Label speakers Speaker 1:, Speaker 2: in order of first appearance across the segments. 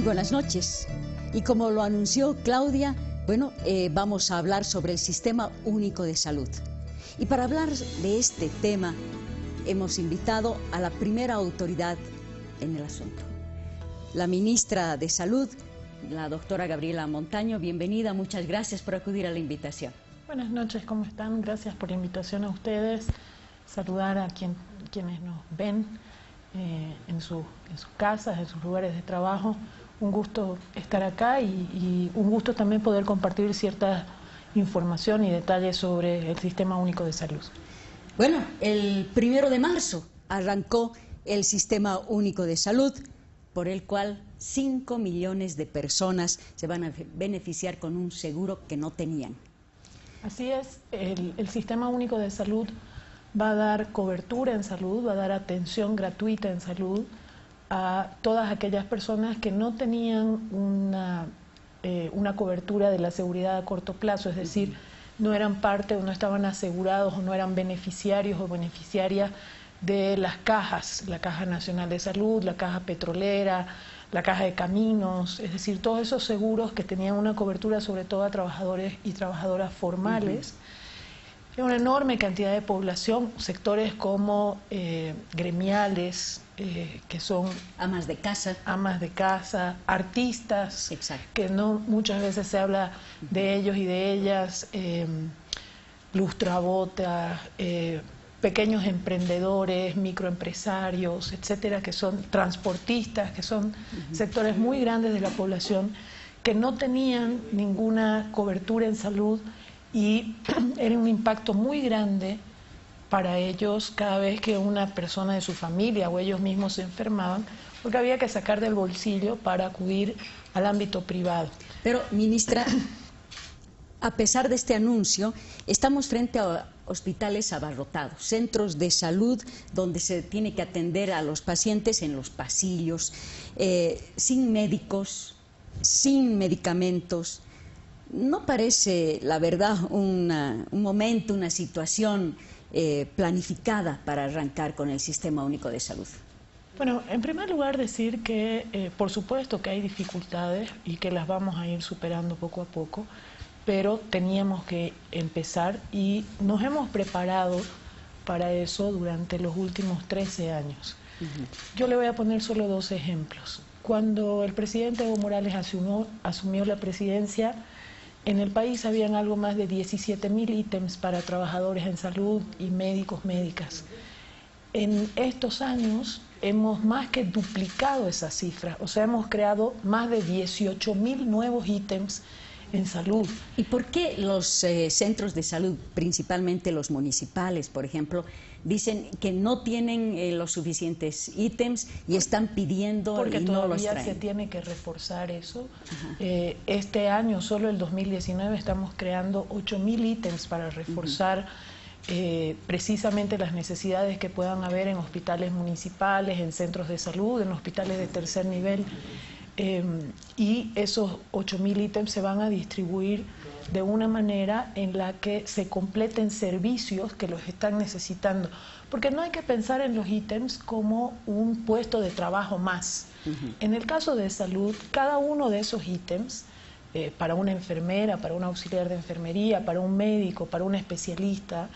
Speaker 1: Muy buenas noches. Y como lo anunció Claudia, vamos a hablar sobre el Sistema Único de Salud. Y para hablar de este tema, hemos invitado a la primera autoridad en el asunto, la ministra de Salud, la doctora Gabriela Montaño. Bienvenida, muchas gracias por acudir a la invitación.
Speaker 2: Buenas noches, ¿cómo están? Gracias por la invitación a ustedes. Saludar a quienes nos ven en sus casas, en sus lugares de trabajo. Un gusto estar acá y un gusto también poder compartir cierta información y detalles sobre el Sistema Único de Salud.
Speaker 1: Bueno, el 1 de marzo arrancó el Sistema Único de Salud, por el cual 5 millones de personas se van a beneficiar con un seguro que no tenían.
Speaker 2: Así es, el Sistema Único de Salud va a dar cobertura en salud, va a dar atención gratuita en salud a todas aquellas personas que no tenían una cobertura de la seguridad a corto plazo, es decir, no eran parte o no estaban asegurados o no eran beneficiarios o beneficiarias de las cajas, la Caja Nacional de Salud, la Caja Petrolera, la Caja de Caminos, es decir, todos esos seguros que tenían una cobertura sobre todo a trabajadores y trabajadoras formales. Hay una enorme cantidad de población, sectores como gremiales, que son
Speaker 1: amas de casa,
Speaker 2: artistas,
Speaker 1: exacto,
Speaker 2: que no muchas veces se habla de ellos y de ellas, lustrabotas, pequeños emprendedores, microempresarios, etcétera, que son transportistas, que son sectores muy grandes de la población que no tenían ninguna cobertura en salud y era un impacto muy grande para ellos cada vez que una persona de su familia o ellos mismos se enfermaban, porque había que sacar del bolsillo para acudir al ámbito privado.
Speaker 1: Pero, ministra, a pesar de este anuncio, estamos frente a hospitales abarrotados, centros de salud donde se tiene que atender a los pacientes en los pasillos, sin médicos, sin medicamentos. ¿No parece, la verdad, un momento, una situación planificada para arrancar con el Sistema Único de Salud?
Speaker 2: Bueno, en primer lugar decir que por supuesto que hay dificultades y que las vamos a ir superando poco a poco, pero teníamos que empezar y nos hemos preparado para eso durante los últimos 13 años. Yo le voy a poner solo 2 ejemplos. Cuando el presidente Evo Morales asumió la presidencia, en el país habían algo más de 17.000 ítems para trabajadores en salud y médicos, médicas. En estos años hemos más que duplicado esa cifra, o sea, hemos creado más de 18.000 nuevos ítems en salud.
Speaker 1: ¿Y por qué los centros de salud, principalmente los municipales, por ejemplo, dicen que no tienen los suficientes ítems y están pidiendo
Speaker 2: porque
Speaker 1: y no los traen?
Speaker 2: Porque todavía se tiene que reforzar eso. Este año, solo el 2019, estamos creando 8.000 ítems para reforzar precisamente las necesidades que puedan haber en hospitales municipales, en centros de salud, en hospitales de tercer nivel. Y esos 8.000 ítems se van a distribuir de una manera en la que se completen servicios que los están necesitando. Porque no hay que pensar en los ítems como un puesto de trabajo más. En el caso de salud, cada uno de esos ítems, para una enfermera, para un auxiliar de enfermería, para un médico, para un especialista,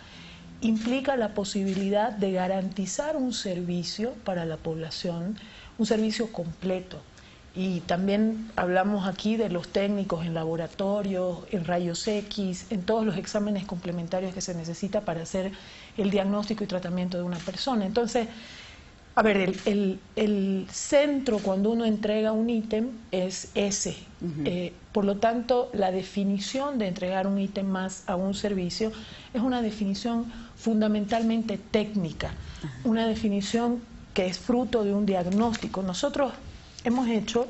Speaker 2: implica la posibilidad de garantizar un servicio para la población, un servicio completo. Y también hablamos aquí de los técnicos en laboratorios, en rayos X, en todos los exámenes complementarios que se necesita para hacer el diagnóstico y tratamiento de una persona. Entonces, a ver, el centro cuando uno entrega un ítem es ese. Por lo tanto, la definición de entregar un ítem más a un servicio es una definición fundamentalmente técnica, una definición que es fruto de un diagnóstico. Nosotros hemos hecho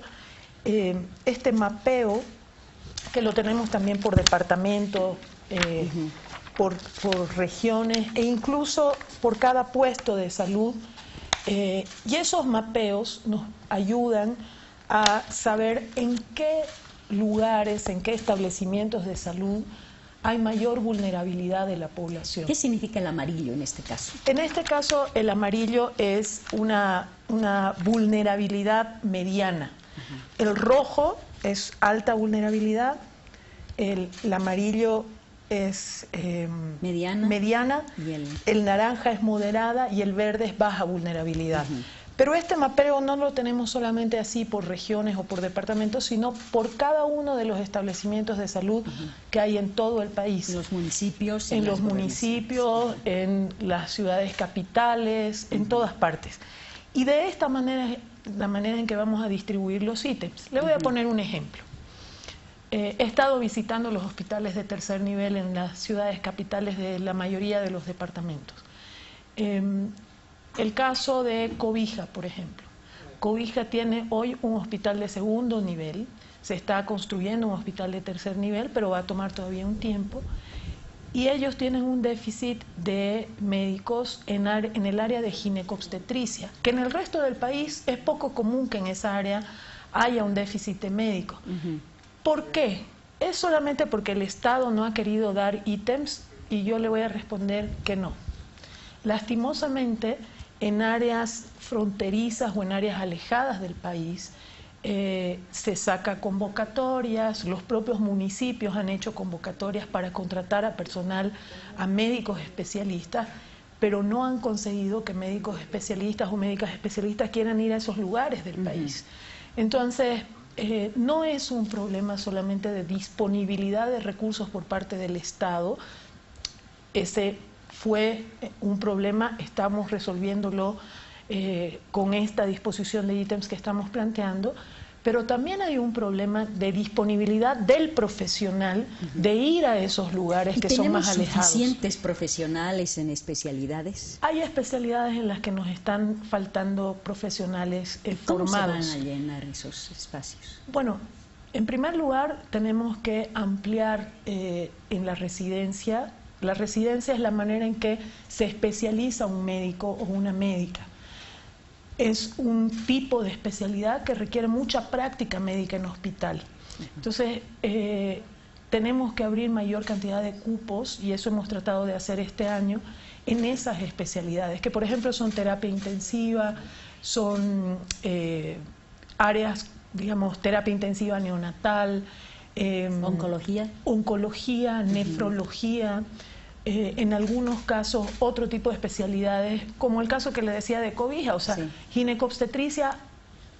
Speaker 2: este mapeo, que lo tenemos también por departamento, por regiones e incluso por cada puesto de salud. Y esos mapeos nos ayudan a saber en qué lugares, en qué establecimientos de salud hay mayor vulnerabilidad de la población.
Speaker 1: ¿Qué significa el amarillo en este caso?
Speaker 2: En este caso, el amarillo es una vulnerabilidad mediana. El rojo es alta vulnerabilidad, el amarillo es mediana, el naranja es moderada y el verde es baja vulnerabilidad. Pero este mapeo no lo tenemos solamente así por regiones o por departamentos, sino por cada uno de los establecimientos de salud que hay en todo el país.
Speaker 1: En los municipios.
Speaker 2: En los municipios, en las ciudades capitales, en todas partes. Y de esta manera, la manera en que vamos a distribuir los ítems. Le voy a poner un ejemplo. He estado visitando los hospitales de tercer nivel en las ciudades capitales de la mayoría de los departamentos. El caso de Cobija, por ejemplo. Cobija tiene hoy un hospital de segundo nivel, se está construyendo un hospital de tercer nivel, pero va a tomar todavía un tiempo. Y ellos tienen un déficit de médicos en el área de ginecobstetricia, que en el resto del país es poco común que en esa área haya un déficit de médicos. ¿Por qué? Es solamente porque el Estado no ha querido dar ítems y yo le voy a responder que no. Lastimosamente, en áreas fronterizas o en áreas alejadas del país, se saca convocatorias, los propios municipios han hecho convocatorias para contratar a personal, a médicos especialistas, pero no han conseguido que médicos especialistas o médicas especialistas quieran ir a esos lugares del país. Entonces, no es un problema solamente de disponibilidad de recursos por parte del Estado. Ese fue un problema, estamos resolviéndolo con esta disposición de ítems que estamos planteando, pero también hay un problema de disponibilidad del profesional de ir a esos lugares que son más alejados.
Speaker 1: ¿Tenemos suficientes profesionales en especialidades?
Speaker 2: Hay especialidades en las que nos están faltando profesionales
Speaker 1: ¿Cómo
Speaker 2: formados.
Speaker 1: se van a llenar esos espacios?
Speaker 2: Bueno, en primer lugar tenemos que ampliar en la residencia. La residencia es la manera en que se especializa un médico o una médica. Es un tipo de especialidad que requiere mucha práctica médica en hospital. Entonces, tenemos que abrir mayor cantidad de cupos, y eso hemos tratado de hacer este año, en esas especialidades, que por ejemplo son terapia intensiva, son áreas, digamos, terapia intensiva neonatal, oncología, nefrología, en algunos casos otro tipo de especialidades, como el caso que le decía de Cobija, o sea, ginecobstetricia,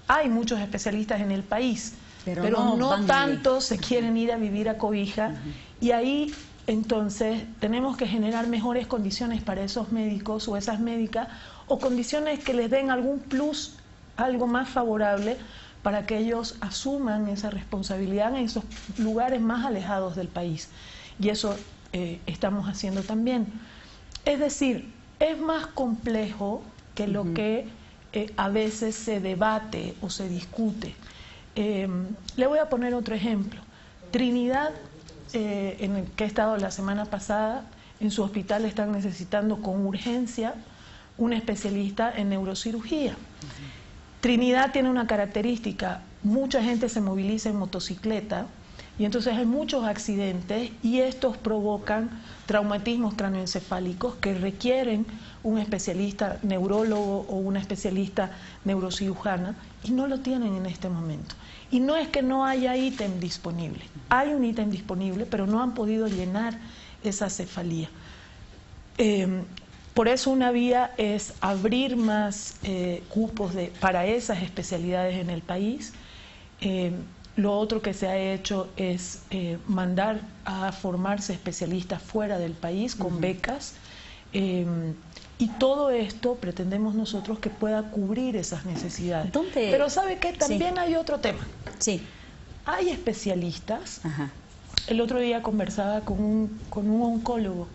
Speaker 2: hay muchos especialistas en el país, pero no tantos se quieren ir a vivir a Cobija, y ahí entonces tenemos que generar mejores condiciones para esos médicos o esas médicas, o condiciones que les den algún plus, algo más favorable, para que ellos asuman esa responsabilidad en esos lugares más alejados del país. Y eso estamos haciendo también. Es decir, es más complejo que lo que a veces se debate o se discute. Le voy a poner otro ejemplo. Trinidad, en el que he estado la semana pasada, en su hospital están necesitando con urgencia un especialista en neurocirugía. Trinidad tiene una característica: mucha gente se moviliza en motocicleta y entonces hay muchos accidentes, y estos provocan traumatismos cráneoencefálicos que requieren un especialista neurólogo o una especialista neurocirujana, y no lo tienen en este momento. Y no es que no haya ítem disponible, hay un ítem disponible, pero no han podido llenar esa cefalía. Por eso una vía es abrir más cupos para esas especialidades en el país. Lo otro que se ha hecho es mandar a formarse especialistas fuera del país con becas. Y todo esto pretendemos nosotros que pueda cubrir esas necesidades. Pero ¿sabe qué? También hay otro tema. Hay especialistas. El otro día conversaba con un oncólogo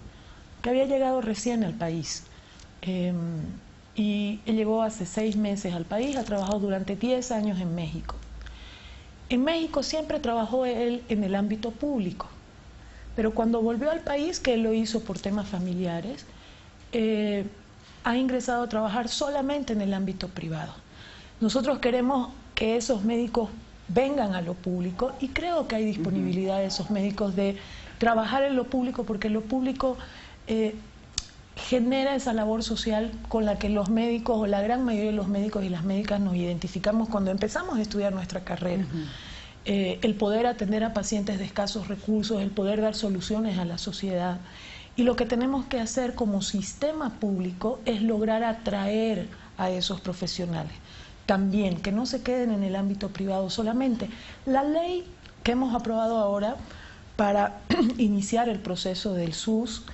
Speaker 2: que había llegado recién al país. Y él llegó hace 6 meses al país, ha trabajado durante 10 años en México. En México siempre trabajó él en el ámbito público, pero cuando volvió al país, que él lo hizo por temas familiares, ha ingresado a trabajar solamente en el ámbito privado. Nosotros queremos que esos médicos vengan a lo público, y creo que hay disponibilidad de esos médicos de trabajar en lo público, porque lo público genera esa labor social con la que los médicos, o la gran mayoría de los médicos y las médicas, nos identificamos cuando empezamos a estudiar nuestra carrera. El poder atender a pacientes de escasos recursos, el poder dar soluciones a la sociedad. Y lo que tenemos que hacer como sistema público es lograr atraer a esos profesionales. También, que no se queden en el ámbito privado solamente. La ley que hemos aprobado ahora para iniciar el proceso del SUS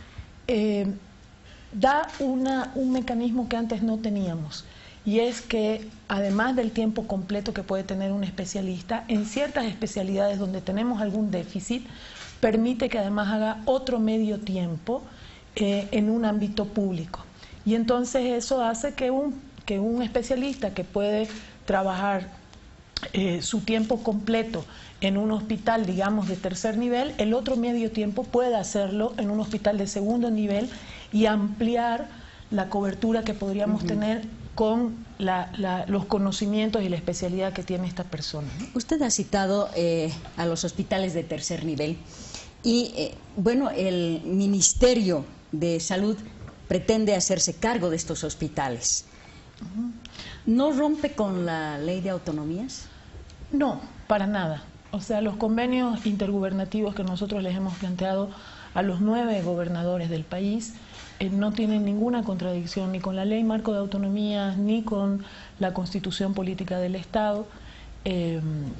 Speaker 2: da un mecanismo que antes no teníamos, y es que además del tiempo completo que puede tener un especialista, en ciertas especialidades donde tenemos algún déficit, permite que además haga otro medio tiempo en un ámbito público. Y entonces eso hace que un especialista que puede trabajar su tiempo completo en un hospital, digamos, de tercer nivel, el otro medio tiempo pueda hacerlo en un hospital de segundo nivel y ampliar la cobertura que podríamos tener con los conocimientos y la especialidad que tiene esta persona.
Speaker 1: Usted ha citado a los hospitales de tercer nivel y, bueno, el Ministerio de Salud pretende hacerse cargo de estos hospitales. ¿No rompe con la ley de autonomías?
Speaker 2: No, para nada. O sea, los convenios intergubernativos que nosotros les hemos planteado a los 9 gobernadores del país no tienen ninguna contradicción ni con la ley marco de autonomías ni con la Constitución Política del Estado.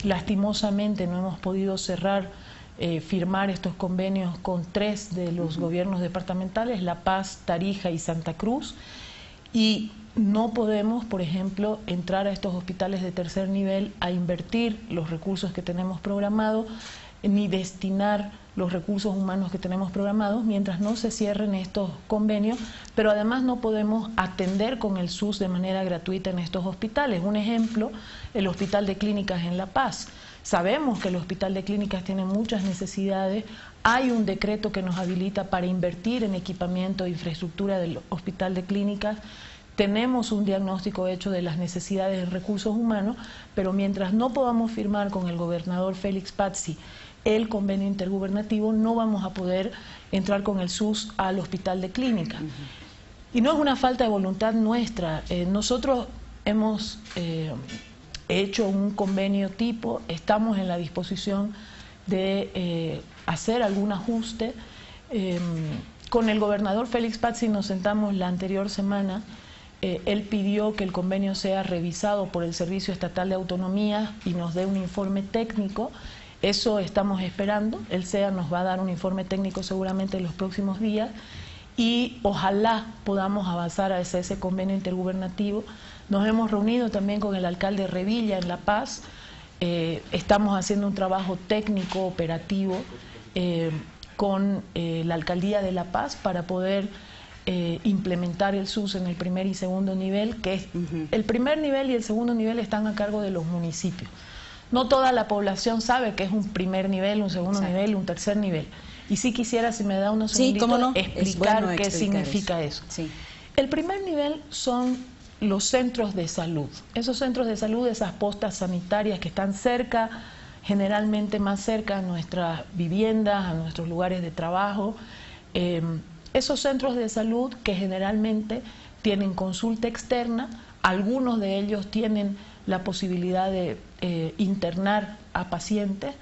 Speaker 2: Lastimosamente no hemos podido firmar estos convenios con 3 de los gobiernos departamentales, La Paz, Tarija y Santa Cruz, y no podemos, por ejemplo, entrar a estos hospitales de tercer nivel a invertir los recursos que tenemos programados, ni destinar los recursos humanos que tenemos programados mientras no se cierren estos convenios, pero además no podemos atender con el SUS de manera gratuita en estos hospitales. Un ejemplo, el Hospital de Clínicas en La Paz. Sabemos que el Hospital de Clínicas tiene muchas necesidades, hay un decreto que nos habilita para invertir en equipamiento e infraestructura del Hospital de Clínicas, tenemos un diagnóstico hecho de las necesidades de recursos humanos, pero mientras no podamos firmar con el gobernador Félix Pazzi el convenio intergubernativo, no vamos a poder entrar con el SUS al Hospital de Clínicas. Y no es una falta de voluntad nuestra. Nosotros hemos hecho un convenio tipo, estamos en la disposición de hacer algún ajuste. Con el gobernador Félix Pazzi nos sentamos la anterior semana. Él pidió que el convenio sea revisado por el Servicio Estatal de Autonomía y nos dé un informe técnico. Eso estamos esperando. El SEA nos va a dar un informe técnico seguramente en los próximos días y ojalá podamos avanzar a ese convenio intergubernativo. Nos hemos reunido también con el alcalde Revilla en La Paz. Estamos haciendo un trabajo técnico, operativo con la alcaldía de La Paz para poder implementar el SUS en el primer y segundo nivel, que es el primer nivel y el segundo nivel están a cargo de los municipios. No toda la población sabe que es un primer nivel, un segundo nivel, un tercer nivel. Y sí quisiera, si me da unos segunditos, explicar qué significa eso. Sí. El primer nivel son los centros de salud. Esos centros de salud, esas postas sanitarias que están cerca, generalmente más cerca a nuestras viviendas, a nuestros lugares de trabajo. Esos centros de salud que generalmente tienen consulta externa, algunos de ellos tienen la posibilidad de internar a pacientes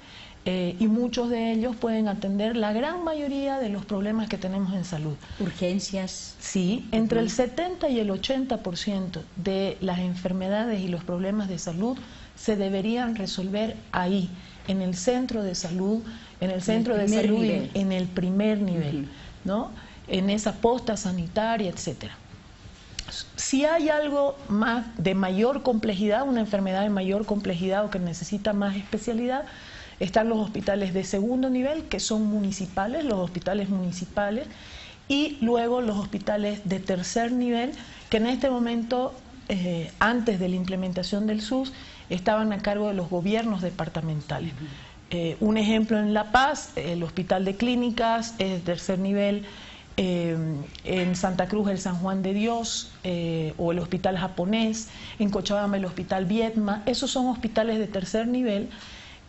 Speaker 2: y muchos de ellos pueden atender la gran mayoría de los problemas que tenemos en salud.
Speaker 1: ¿Urgencias?
Speaker 2: Sí, entre el 70 y el 80% de las enfermedades y los problemas de salud se deberían resolver ahí, en el centro de salud, en el centro de salud y en el primer nivel, ¿no? En esa posta sanitaria, etcétera. Si hay algo más de mayor complejidad, una enfermedad de mayor complejidad o que necesita más especialidad, están los hospitales de segundo nivel, que son municipales, los hospitales municipales, y luego los hospitales de tercer nivel, que en este momento, antes de la implementación del SUS, estaban a cargo de los gobiernos departamentales. Un ejemplo en La Paz, el Hospital de Clínicas es de tercer nivel, en Santa Cruz el San Juan de Dios o el Hospital Japonés, en Cochabamba el Hospital Viedma. Esos son hospitales de tercer nivel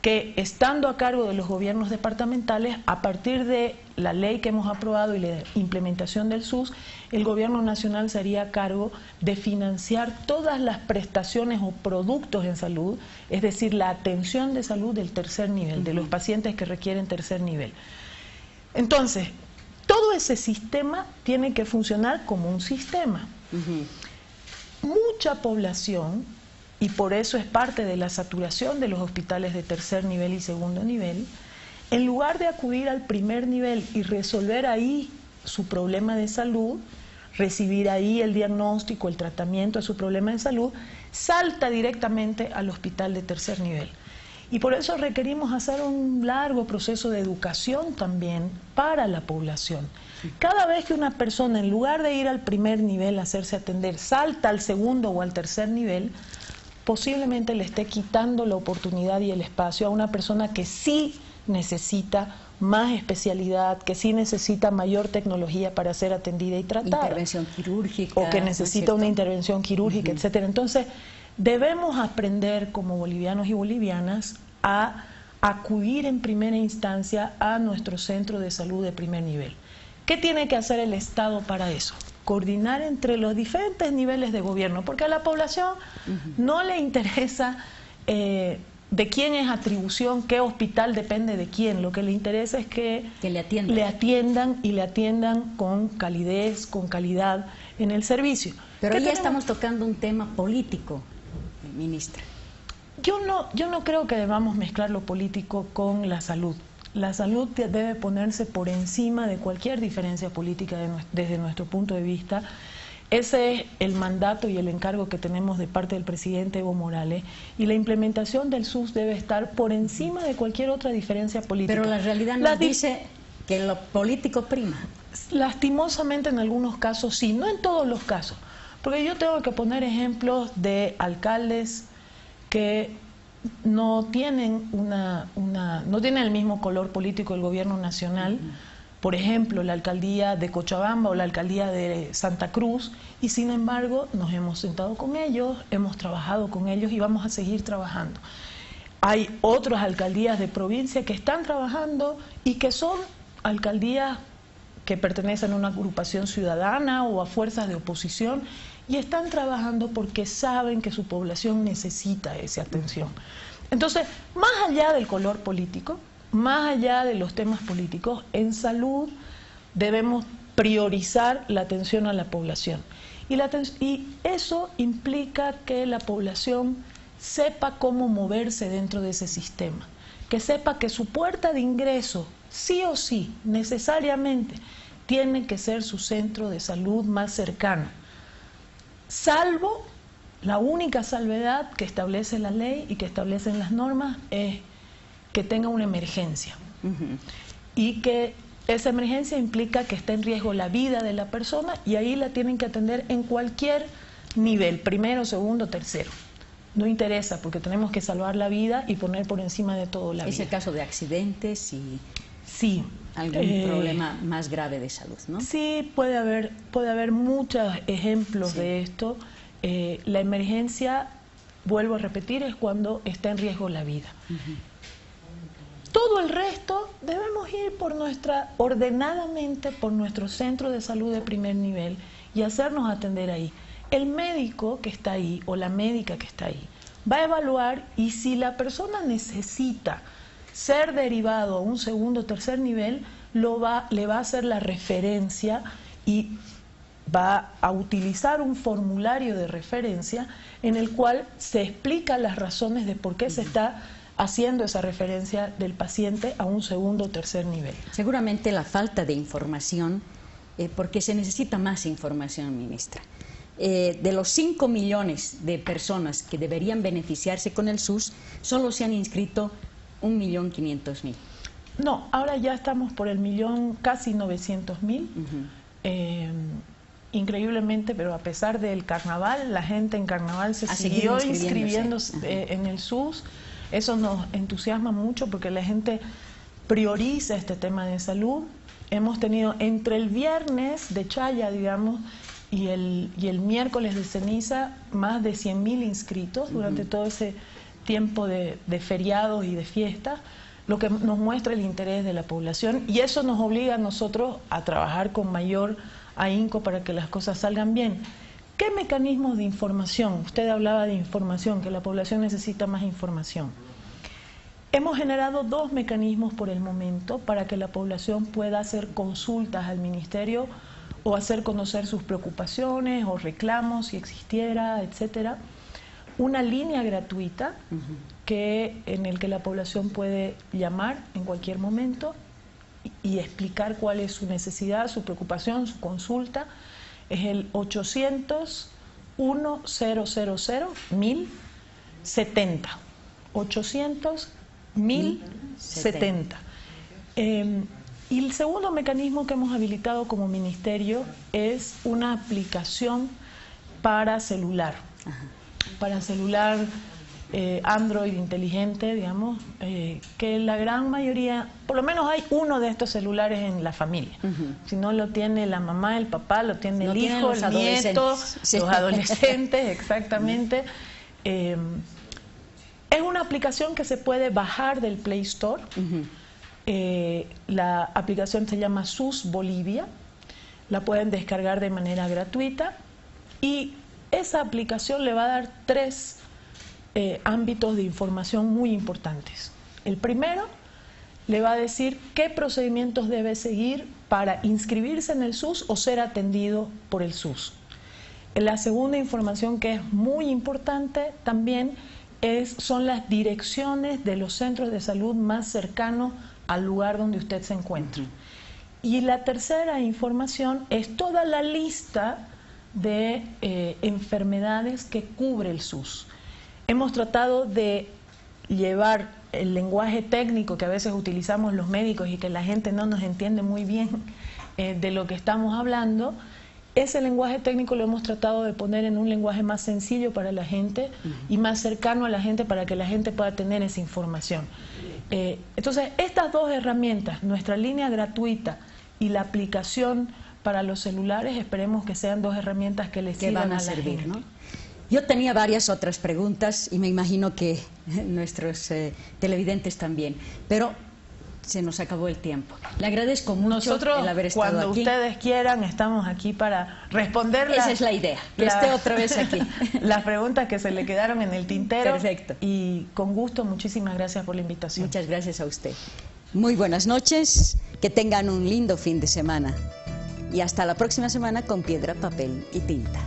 Speaker 2: que estando a cargo de los gobiernos departamentales, a partir de la ley que hemos aprobado y la implementación del SUS, el gobierno nacional se haría cargo de financiar todas las prestaciones o productos en salud, es decir, la atención de salud del tercer nivel, de los pacientes que requieren tercer nivel. Entonces, todo ese sistema tiene que funcionar como un sistema. Mucha población, y por eso es parte de la saturación de los hospitales de tercer nivel y segundo nivel, en lugar de acudir al primer nivel y resolver ahí su problema de salud, recibir ahí el diagnóstico, el tratamiento de su problema de salud, salta directamente al hospital de tercer nivel. Y por eso requerimos hacer un largo proceso de educación también para la población. Cada vez que una persona, en lugar de ir al primer nivel a hacerse atender, salta al segundo o al tercer nivel, posiblemente le esté quitando la oportunidad y el espacio a una persona que sí necesita más especialidad, que sí necesita mayor tecnología para ser atendida y tratada.
Speaker 1: Intervención quirúrgica.
Speaker 2: O que necesita una intervención quirúrgica, etcétera. Entonces, debemos aprender como bolivianos y bolivianas a acudir en primera instancia a nuestro centro de salud de primer nivel. ¿Qué tiene que hacer el Estado para eso? Coordinar entre los diferentes niveles de gobierno, porque a la población no le interesa de quién es atribución, qué hospital depende de quién. Lo que le interesa es que le atiendan con calidez, con calidad en el servicio.
Speaker 1: Pero ya estamos tocando un tema político, ministra.
Speaker 2: Yo no creo que debamos mezclar lo político con la salud. La salud debe ponerse por encima de cualquier diferencia política desde nuestro punto de vista. Ese es el mandato y el encargo que tenemos de parte del presidente Evo Morales, y la implementación del SUS debe estar por encima de cualquier otra diferencia política.
Speaker 1: Pero la realidad nos dice que lo político prima.
Speaker 2: Lastimosamente en algunos casos sí, no en todos los casos, porque yo tengo que poner ejemplos de alcaldes que no tienen no tienen el mismo color político del gobierno nacional. Por ejemplo, la alcaldía de Cochabamba o la alcaldía de Santa Cruz, y sin embargo nos hemos sentado con ellos, hemos trabajado con ellos y vamos a seguir trabajando. Hay otras alcaldías de provincia que están trabajando y que son alcaldías que pertenecen a una agrupación ciudadana o a fuerzas de oposición, y están trabajando porque saben que su población necesita esa atención. Entonces, más allá del color político, más allá de los temas políticos, en salud debemos priorizar la atención a la población. Y eso implica que la población sepa cómo moverse dentro de ese sistema, que sepa que su puerta de ingreso, sí o sí, necesariamente, tiene que ser su centro de salud más cercano. Salvo, la única salvedad que establece la ley y que establecen las normas es que tenga una emergencia. Y que esa emergencia implica que está en riesgo la vida de la persona, y ahí la tienen que atender en cualquier nivel, primero, segundo, tercero. No interesa, porque tenemos que salvar la vida y poner por encima de todo la vida.
Speaker 1: Es el caso de accidentes y
Speaker 2: sí,
Speaker 1: algún problema más grave de salud, ¿no?
Speaker 2: Sí, puede haber muchos ejemplos de esto. La emergencia, vuelvo a repetir, es cuando está en riesgo la vida. Todo el resto debemos ir ordenadamente por nuestro centro de salud de primer nivel y hacernos atender ahí. El médico que está ahí o la médica que está ahí va a evaluar, y si la persona necesita ser derivado a un segundo o tercer nivel, le va a hacer la referencia y va a utilizar un formulario de referencia en el cual se explican las razones de por qué se está haciendo esa referencia del paciente a un segundo o tercer nivel.
Speaker 1: Seguramente la falta de información, porque se necesita más información, ministra. De los 5 millones de personas que deberían beneficiarse con el SUS, solo se han inscrito 1.500.000.
Speaker 2: No, ahora ya estamos por el millón, casi 900.000. Increíblemente, pero a pesar del carnaval, la gente en carnaval se siguió inscribiendo en el SUS. Eso nos entusiasma mucho porque la gente prioriza este tema de salud. Hemos tenido entre el viernes de Chaya, digamos, y el miércoles de ceniza, más de 100.000 inscritos durante todo ese tiempo de feriados y de fiestas, lo que nos muestra el interés de la población, y eso nos obliga a nosotros a trabajar con mayor ahínco para que las cosas salgan bien. ¿Qué mecanismos de información? Usted hablaba de información, que la población necesita más información. Hemos generado 2 mecanismos por el momento para que la población pueda hacer consultas al Ministerio o hacer conocer sus preocupaciones o reclamos si existiera, etcétera. Una línea gratuita en el que la población puede llamar en cualquier momento y explicar cuál es su necesidad, su preocupación, su consulta. Es el 800-1000-1070. 800-1070. Y el segundo mecanismo que hemos habilitado como ministerio es una aplicación para celular. Para celular Android inteligente, digamos, que la gran mayoría, por lo menos hay uno de estos celulares en la familia. Si no lo tiene la mamá, el papá, lo tiene el hijo, el nieto, los adolescentes, exactamente. Es una aplicación que se puede bajar del Play Store. La aplicación se llama SUS Bolivia. La pueden descargar de manera gratuita y esa aplicación le va a dar 3 ámbitos de información muy importantes. El primero, le va a decir qué procedimientos debe seguir para inscribirse en el SUS o ser atendido por el SUS. La segunda información, que es muy importante también, son las direcciones de los centros de salud más cercanos al lugar donde usted se encuentra. Y la tercera información es toda la lista de enfermedades que cubre el SUS. Hemos tratado de llevar el lenguaje técnico que a veces utilizamos los médicos y que la gente no nos entiende muy bien de lo que estamos hablando. Ese lenguaje técnico lo hemos tratado de poner en un lenguaje más sencillo para la gente y más cercano a la gente para que la gente pueda tener esa información. Entonces, estas 2 herramientas, nuestra línea gratuita y la aplicación para los celulares, esperemos que sean 2 herramientas que les sirvan a la gente, ¿no?
Speaker 1: Yo tenía varias otras preguntas y me imagino que nuestros televidentes también, pero se nos acabó el tiempo. Le agradezco mucho el haber estado
Speaker 2: cuando
Speaker 1: aquí.
Speaker 2: Ustedes quieran, estamos aquí para responder
Speaker 1: Esa es la idea, que esté otra vez aquí.
Speaker 2: Las preguntas que se le quedaron en el tintero.
Speaker 1: Perfecto.
Speaker 2: Y con gusto, muchísimas gracias por la invitación.
Speaker 1: Muchas gracias a usted. Muy buenas noches, que tengan un lindo fin de semana. Y hasta la próxima semana con Piedra, Papel y Tinta.